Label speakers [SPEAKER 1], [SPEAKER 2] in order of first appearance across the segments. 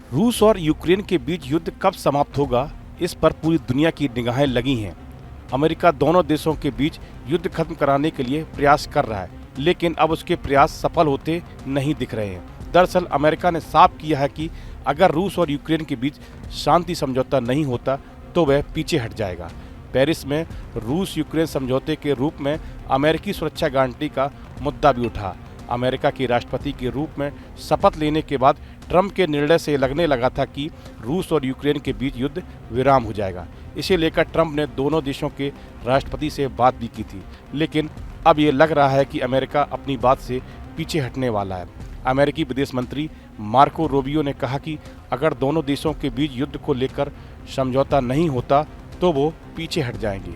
[SPEAKER 1] रूस और यूक्रेन के बीच युद्ध कब समाप्त होगा, इस पर पूरी दुनिया की निगाहें लगी हैं। अमेरिका दोनों देशों के बीच युद्ध खत्म कराने के लिए प्रयास कर रहा है, लेकिन अब उसके प्रयास सफल होते नहीं दिख रहे हैं। दरअसल अमेरिका ने साफ किया है कि अगर रूस और यूक्रेन के बीच शांति समझौता नहीं होता तो वह पीछे हट जाएगा। पेरिस में रूस यूक्रेन समझौते के रूप में अमेरिकी सुरक्षा गारंटी का मुद्दा भी उठा। अमेरिका के राष्ट्रपति के रूप में शपथ लेने के बाद ट्रंप के निर्णय से लगने लगा था कि रूस और यूक्रेन के बीच युद्ध विराम हो जाएगा। इसे लेकर ट्रंप ने दोनों देशों के राष्ट्रपति से बात भी की थी, लेकिन अब ये लग रहा है कि अमेरिका अपनी बात से पीछे हटने वाला है। अमेरिकी विदेश मंत्री मार्को रूबियो ने कहा कि अगर दोनों देशों के बीच युद्ध को लेकर समझौता नहीं होता तो वो पीछे हट जाएंगे।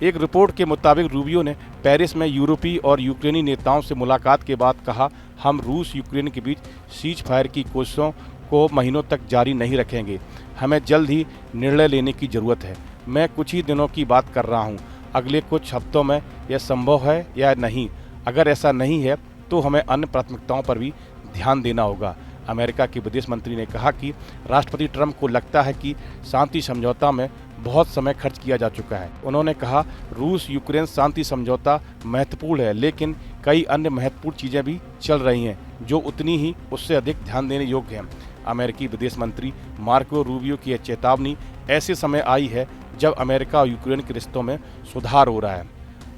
[SPEAKER 1] एक रिपोर्ट के मुताबिक रूबियो ने पेरिस में यूरोपीय और यूक्रेनी नेताओं से मुलाकात के बाद कहा, हम रूस यूक्रेन के बीच सीज फायर की कोशिशों को महीनों तक जारी नहीं रखेंगे। हमें जल्द ही निर्णय लेने की ज़रूरत है। मैं कुछ ही दिनों की बात कर रहा हूं। अगले कुछ हफ्तों में यह संभव है या नहीं। अगर ऐसा नहीं है तो हमें अन्य प्राथमिकताओं पर भी ध्यान देना होगा। अमेरिका के विदेश मंत्री ने कहा कि राष्ट्रपति ट्रंप को लगता है कि शांति समझौता में बहुत समय खर्च किया जा चुका है। उन्होंने कहा, रूस यूक्रेन शांति समझौता महत्वपूर्ण है, लेकिन कई अन्य महत्वपूर्ण चीज़ें भी चल रही हैं जो उतनी ही उससे अधिक ध्यान देने योग्य हैं। अमेरिकी विदेश मंत्री मार्को रूबियो की यह चेतावनी ऐसे समय आई है जब अमेरिका और यूक्रेन के रिश्तों में सुधार हो रहा है।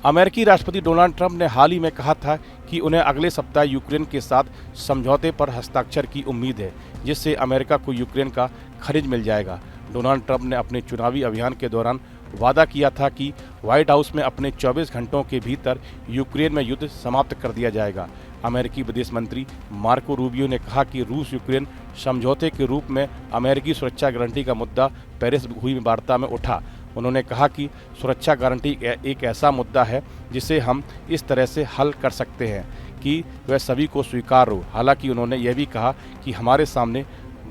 [SPEAKER 1] अमेरिकी राष्ट्रपति डोनाल्ड ट्रंप ने हाल ही में कहा था कि उन्हें अगले सप्ताह यूक्रेन के साथ समझौते पर हस्ताक्षर की उम्मीद है, जिससे अमेरिका को यूक्रेन का खनिज मिल जाएगा। डोनाल्ड ट्रंप ने अपने चुनावी अभियान के दौरान वादा किया था कि व्हाइट हाउस में अपने 24 घंटों के भीतर यूक्रेन में युद्ध समाप्त कर दिया जाएगा। अमेरिकी विदेश मंत्री मार्को रूबियो ने कहा कि रूस यूक्रेन समझौते के रूप में अमेरिकी सुरक्षा गारंटी का मुद्दा पेरिस हुई वार्ता में उठा। उन्होंने कहा कि सुरक्षा गारंटी एक ऐसा मुद्दा है जिसे हम इस तरह से हल कर सकते हैं कि वह सभी को स्वीकार हो। हालांकि उन्होंने यह भी कहा कि हमारे सामने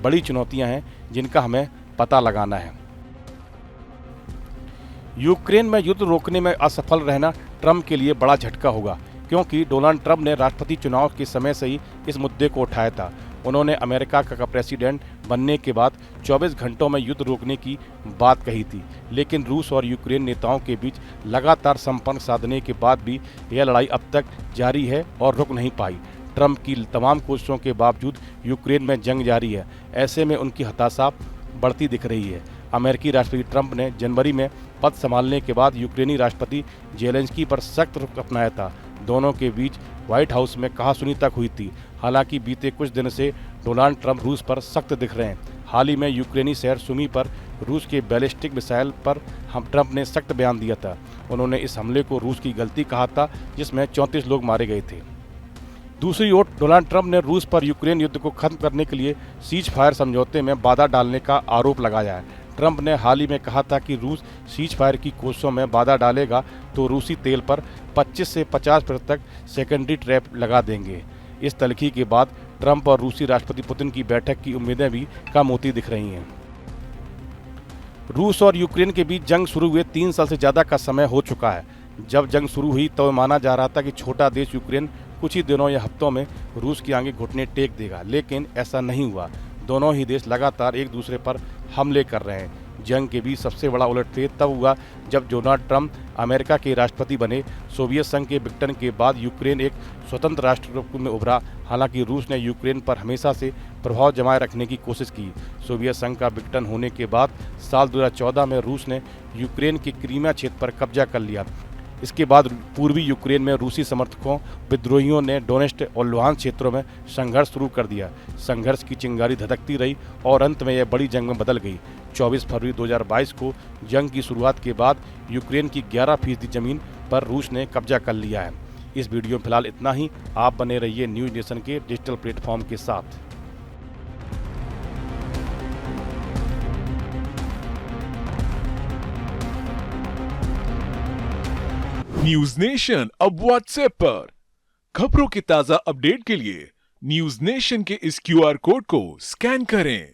[SPEAKER 1] बड़ी चुनौतियां हैं जिनका हमें पता लगाना है। यूक्रेन में युद्ध रोकने में असफल रहना ट्रंप के लिए बड़ा झटका होगा, क्योंकि डोनाल्ड ट्रंप ने राष्ट्रपति चुनाव के समय से ही इस मुद्दे को उठाया था। उन्होंने अमेरिका का प्रेसिडेंट बनने के बाद 24 घंटों में युद्ध रोकने की बात कही थी, लेकिन रूस और यूक्रेन नेताओं के बीच लगातार संपर्क साधने के बाद भी यह लड़ाई अब तक जारी है और रुक नहीं पाई। ट्रंप की तमाम कोशिशों के बावजूद यूक्रेन में जंग जारी है। ऐसे में उनकी हताशा बढ़ती दिख रही है। अमेरिकी राष्ट्रपति ट्रंप ने जनवरी में पद संभालने के बाद यूक्रेनी राष्ट्रपति जेलेंस्की पर सख्त रुख अपनाया था। दोनों के बीच व्हाइट हाउस में कहासुनी तक हुई थी। हालांकि बीते कुछ दिन से डोनाल्ड ट्रंप रूस पर सख्त दिख रहे हैं। हाल ही में यूक्रेनी शहर सुमी पर रूस के बैलिस्टिक मिसाइल पर ट्रंप ने सख्त बयान दिया था। उन्होंने इस हमले को रूस की गलती कहा था, जिसमें 34 लोग मारे गए थे। दूसरी ओर डोनाल्ड ट्रंप ने रूस पर यूक्रेन युद्ध को खत्म करने के लिए सीज फायर समझौते में बाधा डालने का आरोप लगाया है। ट्रंप ने हाल ही में कहा था कि रूस सीज फायर की कोशिशों में बाधा डालेगा तो रूसी तेल पर 25 से 50% तक सेकेंडरी ट्रैप लगा देंगे। इस तल्खी के बाद ट्रंप और रूसी राष्ट्रपति पुतिन की बैठक की उम्मीदें भी कम होती दिख रही हैं। रूस और यूक्रेन के बीच जंग शुरू हुए 3 साल से ज़्यादा का समय हो चुका है। जब जंग शुरू हुई तो माना जा रहा था कि छोटा देश यूक्रेन कुछ ही दिनों या हफ्तों में रूस के आगे घुटने टेक देगा, लेकिन ऐसा नहीं हुआ। दोनों ही देश लगातार एक दूसरे पर हमले कर रहे हैं। जंग के बीच सबसे बड़ा उलटफेर तब हुआ जब डोनाल्ड ट्रंप अमेरिका के राष्ट्रपति बने। सोवियत संघ के विघटन के बाद यूक्रेन एक स्वतंत्र राष्ट्र रूप में उभरा। हालांकि रूस ने यूक्रेन पर हमेशा से प्रभाव जमाए रखने की कोशिश की। सोवियत संघ का विघटन होने के बाद साल 2014 में रूस ने यूक्रेन के क्रीमिया क्षेत्र पर कब्जा कर लिया। इसके बाद पूर्वी यूक्रेन में रूसी समर्थकों विद्रोहियों ने डोनेट्स्क और लुहांस्क क्षेत्रों में संघर्ष शुरू कर दिया। संघर्ष की चिंगारी धधकती रही और अंत में यह बड़ी जंग में बदल गई। 24 फरवरी 2022 को जंग की शुरुआत के बाद यूक्रेन की 11% जमीन पर रूस ने कब्जा कर लिया है। इस वीडियो में फिलहाल इतना ही। आप बने रहिए न्यूज़ नेशन के डिजिटल प्लेटफॉर्म के साथ।
[SPEAKER 2] न्यूज नेशन अब व्हाट्सएप पर खबरों के ताजा अपडेट के लिए न्यूज नेशन के इस क्यूआर कोड को स्कैन करें।